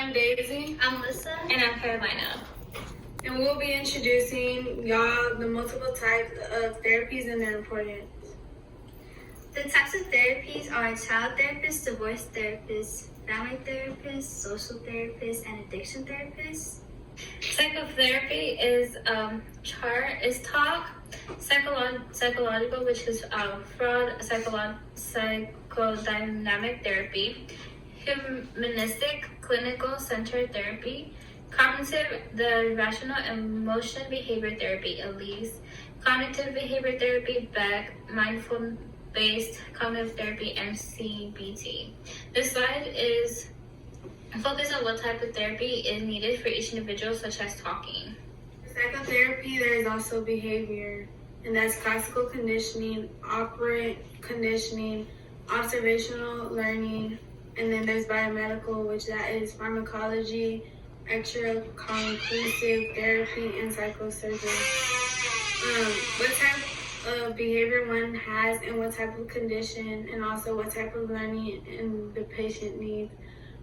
I'm Daisy. I'm Melissa. And I'm Carolina. And we'll be introducing y'all the multiple types of therapies and their importance. The types of therapies are child therapists, divorce therapists, family therapists, social therapists, and addiction therapists. Psychotherapy is talk, psychological, which is fraud, psychodynamic therapy, humanistic, clinical centered therapy, cognitive, the rational emotion behavior therapy, Elise, cognitive behavior therapy, Beck, mindful-based cognitive therapy, MCBT. This slide is focused on what type of therapy is needed for each individual, such as talking. For psychotherapy, there is also behavior, and that's classical conditioning, operant conditioning, observational learning, and then there's biomedical, which that is pharmacology, extra-conclusive therapy, and psychosurgery. What type of behavior one has and what type of condition, and also what type of learning and the patient needs.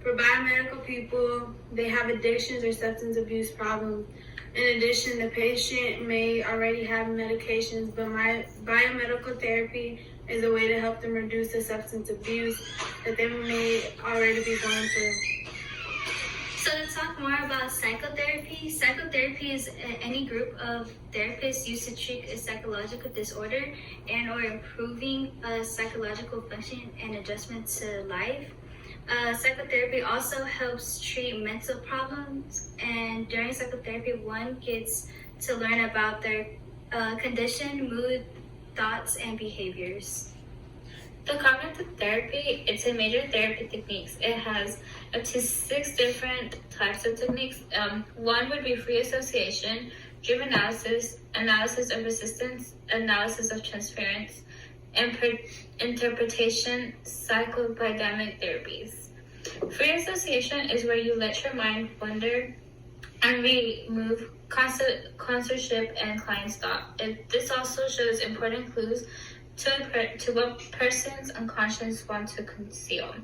For biomedical people, they have addictions or substance abuse problems. In addition, the patient may already have medications, but biomedical therapy is a way to help them reduce the substance abuse that they may already be going through. So to talk more about psychotherapy is any group of therapists used to treat a psychological disorder and or improving psychological function and adjustment to life. Psychotherapy also helps treat mental problems, and during psychotherapy, one gets to learn about their condition, mood, thoughts, and behaviors. The cognitive therapy, it's a major therapy techniques. It has up to 6 different types of techniques. One would be free association, dream analysis, analysis of resistance, analysis of transference, and interpretation, psychodynamic therapies. Free association is where you let your mind wander and remove consorship and client's thought. This also shows important clues to what person's unconscious want to conceal.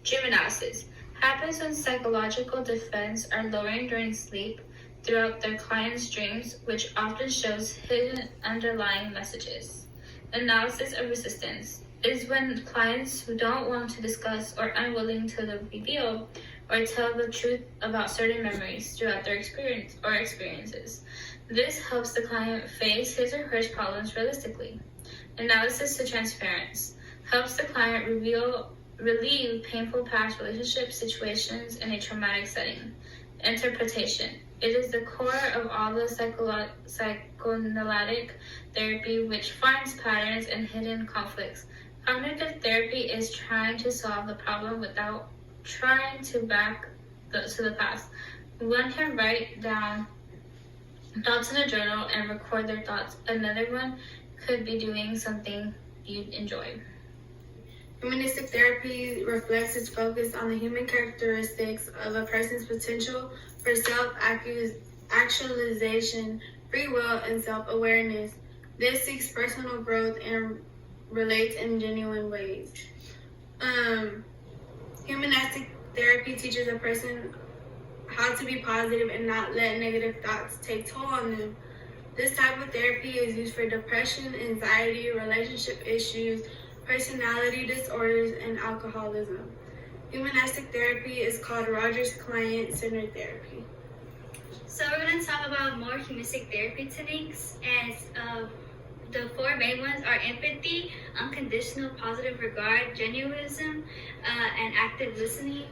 Dream analysis happens when psychological defense are lowering during sleep throughout their client's dreams, which often shows hidden underlying messages. Analysis of resistance is when clients who don't want to discuss or unwilling to reveal or tell the truth about certain memories throughout their experiences. This helps the client face his or her problems realistically. Analysis to transference helps the client relieve painful past relationship situations in a traumatic setting. Interpretation. It is the core of all the psychoanalytic therapy, which finds patterns and hidden conflicts. Cognitive therapy is trying to solve the problem without trying to back to the past. One can write down thoughts in a journal and record their thoughts. Another one could be doing something you enjoy. Humanistic therapy reflects its focus on the human characteristics of a person's potential for self-actualization, free will, and self-awareness. This seeks personal growth and relates in genuine ways. Humanistic therapy teaches a person how to be positive and not let negative thoughts take toll on them. This type of therapy is used for depression, anxiety, relationship issues, personality disorders, and alcoholism. Humanistic therapy is called Rogers Client-Centered Therapy. So we're going to talk about more humanistic therapy techniques, and the 4 main ones are empathy, unconditional positive regard, genuinism, and active listening.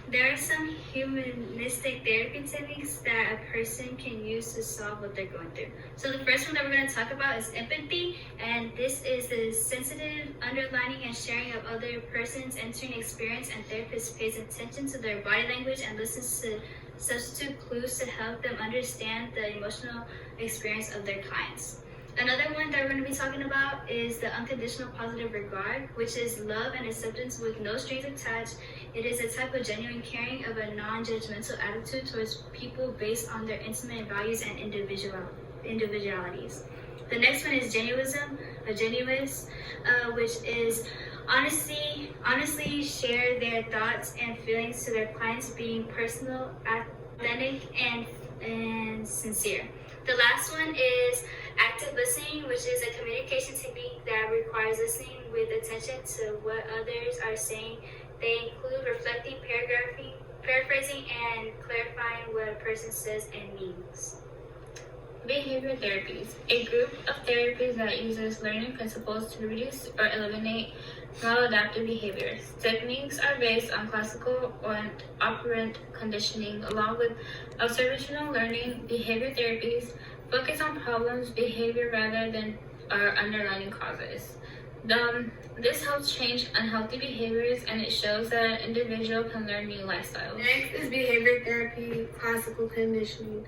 There are some humanistic therapy techniques that a person can use to solve what they're going through. So the first one that we're going to talk about is empathy, and this is the sensitive underlining and sharing of other person's entering experience, and therapist pays attention to their body language and listens to substitute clues to help them understand the emotional experience of their clients. Another one that we're going to be talking about is the unconditional positive regard, which is love and acceptance with no strings attached. It is a type of genuine caring of a non-judgmental attitude towards people based on their intimate values and individualities. The next one is genuism, which is honestly share their thoughts and feelings to their clients, being personal, authentic, and sincere. The last one is active listening, which is a communication technique that requires listening with attention to what others are saying. They include reflecting, paraphrasing, and clarifying what a person says and means. Behavior therapies, a group of therapies that uses learning principles to reduce or eliminate maladaptive behaviors. Techniques are based on classical and operant conditioning, along with observational learning. Behavior therapies focus on problems, behavior rather than our underlying causes. This helps change unhealthy behaviors, and it shows that an individual can learn new lifestyles. Next is behavior therapy, classical conditioning.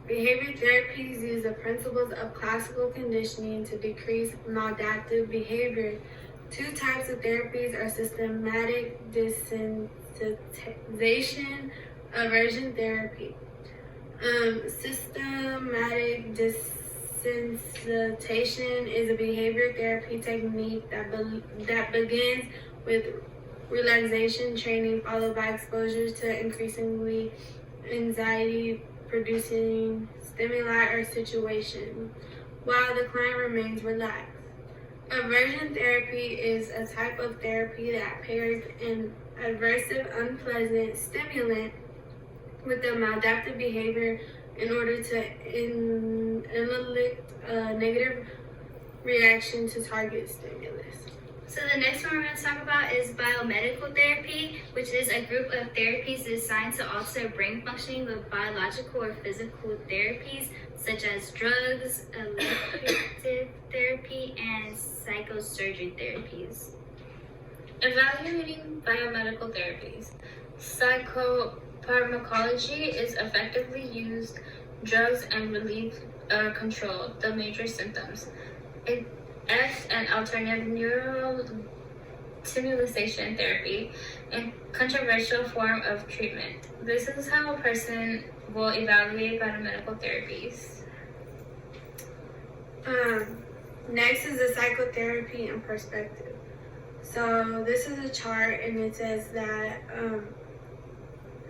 Behavior therapies use the principles of classical conditioning to decrease maladaptive behavior. Two types of therapies are systematic desensitization, aversion therapy. Systematic desensitization is a behavior therapy technique that begins with relaxation training followed by exposure to increasingly anxiety-producing stimuli or situation while the client remains relaxed. Aversion therapy is a type of therapy that pairs an aversive, unpleasant stimulant with a maladaptive behavior in order to elicit a negative reaction to target stimulus. So the next one we're going to talk about is biomedical therapy, which is a group of therapies designed to alter brain functioning with biological or physical therapies such as drugs, elective therapy, and psychosurgery therapies. Evaluating biomedical therapies. Psychopharmacology is effectively used drugs and relieve or control the major symptoms. X and alternative neurostimulation therapy, a controversial form of treatment. This is how a person will evaluate biomedical therapies. Next is the psychotherapy and perspective. So this is a chart, and it says that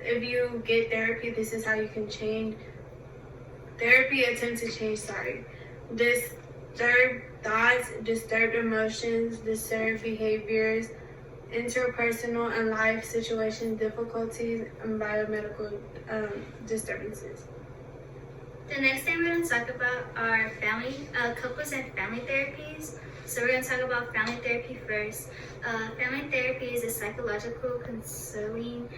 if you get therapy, this is how you can change. Therapy attempts to change, disturbed thoughts, disturbed emotions, disturbed behaviors, interpersonal and life situation difficulties, and biomedical disturbances. The next thing we're going to talk about are couples and family therapies. So we're going to talk about family therapy first. Family therapy is a psychological counseling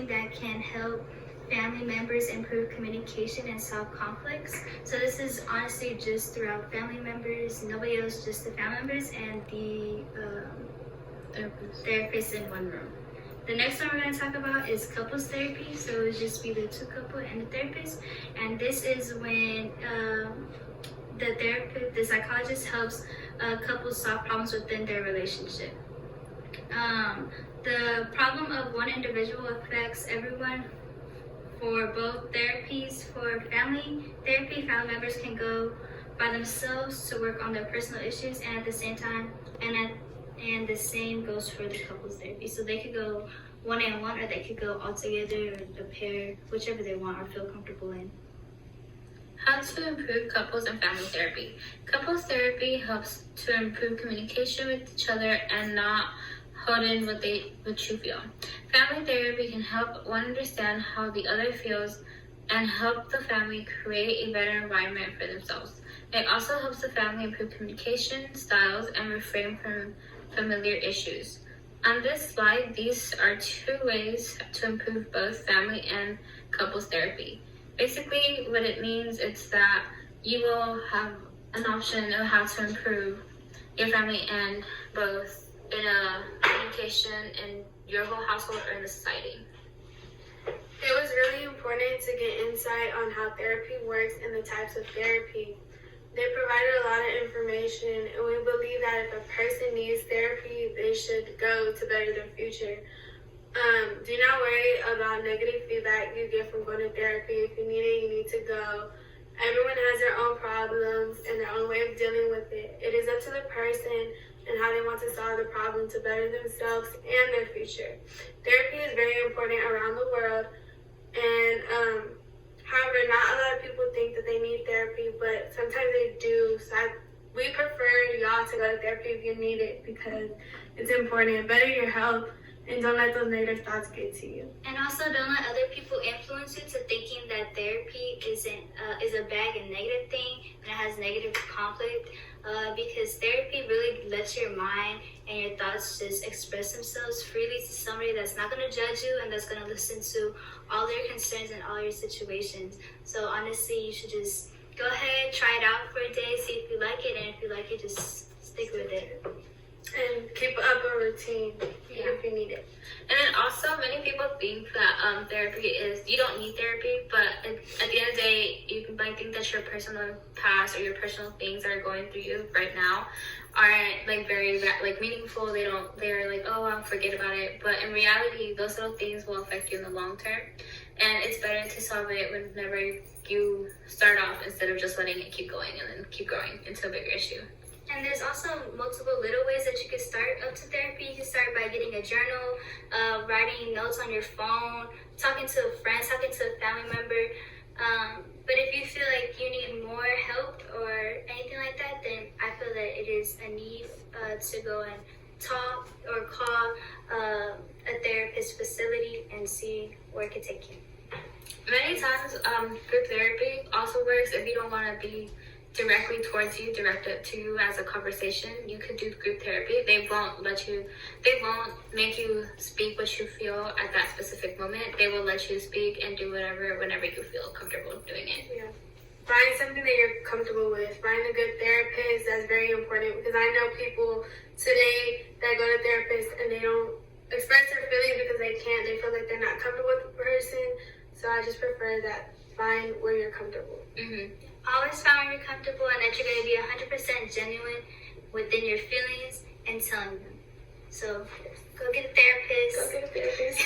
that can help family members improve communication and solve conflicts. So this is honestly just throughout family members, nobody else, just the family members and the therapist in one room. The next one we're going to talk about is couples therapy. So it would just be the two couple and the therapist. And this is when the psychologist helps couples solve problems within their relationship. The problem of one individual affects everyone. For both therapies, for family therapy, family members can go by themselves to work on their personal issues, and at the same time, and the same goes for the couples therapy. So they could go one-on-one, or they could go all together, or a pair, whichever they want or feel comfortable in. How to improve couples and family therapy. Couples therapy helps to improve communication with each other and not hold in what you feel. Family therapy can help one understand how the other feels and help the family create a better environment for themselves. It also helps the family improve communication styles and refrain from familiar issues. On this slide, these are 2 ways to improve both family and couples therapy. Basically, what it means is that you will have an option of how to improve your family and both in a communication in your whole household or in the society. It was really important to get insight on how therapy works and the types of therapy. They provided a lot of information, and we believe that if a person needs therapy, they should go to better their future. Do not worry about negative feedback you get from going to therapy. If you need it, you need to go. Everyone has their own problems and their own way of dealing with it. It is up to the person and how they want to solve the problem to better themselves and their future. Therapy is very important around the world, and however, not a lot of people think that they need therapy, but sometimes they do. So we prefer y'all to go to therapy if you need it, because it's important. Better your health, and don't let those negative thoughts get to you. And also, don't let other people influence you to thinking that therapy is a bad and negative thing and it has negative conflict. Because therapy really lets your mind and your thoughts just express themselves freely to somebody that's not going to judge you and that's going to listen to all your concerns and all your situations. So honestly, you should just go ahead, try it out for a day, see if you like it, and if you like it, just stick with it. And keep up a routine if you need it. And then also, many people think that therapy is, you don't need therapy, but at the end of the day, you might think that your personal past or your personal things that are going through you right now aren't like very like meaningful. They're like, oh, I'll forget about it. But in reality, those little things will affect you in the long term. And it's better to solve it whenever you start off instead of just letting it keep going and then keep growing into a bigger issue. And there's also multiple little ways that you can start up to therapy. You can start by getting a journal, writing notes on your phone, talking to a friend, talking to a family member. But if you feel like you need more help or anything like that, then I feel that it is a need to go and talk or call a therapist facility and see where it could take you. Many times, group therapy also works if you don't want to be directly towards you, directed to you as a conversation. You could do group therapy. They won't make you speak what you feel at that specific moment. They will let you speak and do whatever whenever you feel comfortable doing it. Yeah. Find something that you're comfortable with. Find a good therapist. That's very important, because I know people today that go to therapists and they don't express their feelings because they can't. They feel like they're not comfortable with the person. So I just prefer that. Find where you're comfortable. Mm-hmm. Always find where you're comfortable and that you're going to be 100% genuine within your feelings and telling them. So go get a therapist. Go get a therapist.